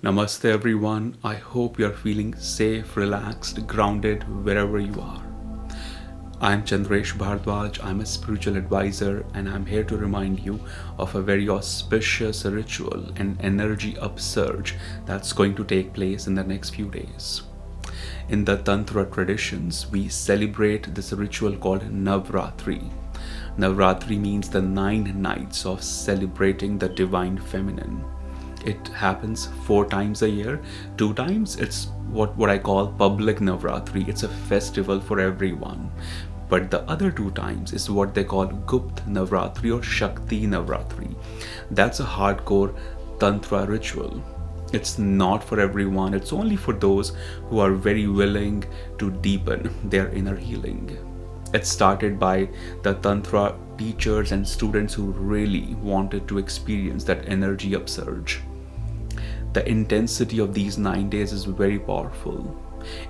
Namaste everyone. I hope you are feeling safe, relaxed, grounded wherever you are. I'm Chandresh Bhardwaj. I'm a spiritual advisor and I'm here to remind you of a very auspicious ritual and energy upsurge that's going to take place in the next few days. In the tantra traditions, we celebrate this ritual called Navratri. Navratri means the 9 nights of celebrating the divine feminine. It happens 4 times a year. 2 times it's what I call public Navratri. It's a festival for everyone. But the other 2 times is what they call Gupt Navratri or Shakti Navratri. That's a hardcore tantra ritual. It's not for everyone. It's only for those who are very willing to deepen their inner healing. It started by the tantra teachers and students who really wanted to experience that energy upsurge. The intensity of these 9 days is very powerful.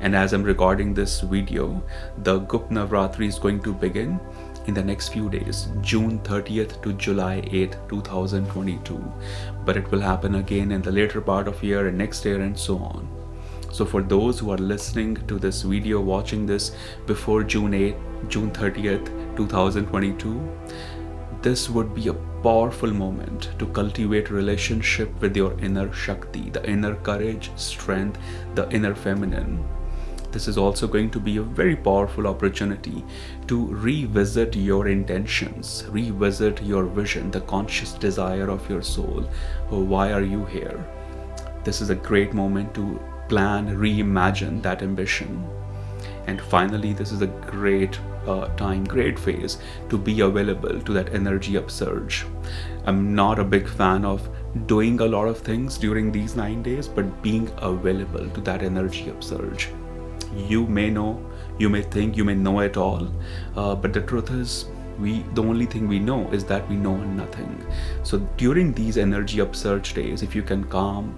And as I'm recording this video, the Gupt Navratri is going to begin in the next few days, June 30th to July 8th, 2022. But it will happen again in the later part of year and next year and so on. So for those who are listening to this video, watching this before June 30th, 2022, this would be a powerful moment to cultivate relationship with your inner Shakti, the inner courage, strength, the inner feminine. This is also going to be a very powerful opportunity to revisit your intentions, revisit your vision, the conscious desire of your soul. Why are you here? This is a great moment to plan, reimagine that ambition. And finally, this is a great great phase to be available to that energy upsurge. I'm not a big fan of doing a lot of things during these 9 days, but being available to that energy upsurge. You may know, you may think, you may know it all, but the truth is, the only thing we know is that we know nothing. So during these energy upsurge days, if you can calm,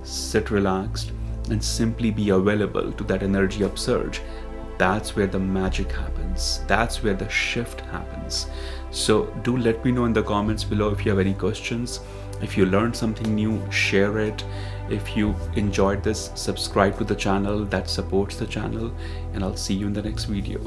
sit relaxed, and simply be available to that energy upsurge, that's where the magic happens. That's where the shift happens. So do let me know in the comments below if you have any questions. If you learned something new, share it. If you enjoyed this, subscribe to the channel. That supports the channel. And I'll see you in the next video.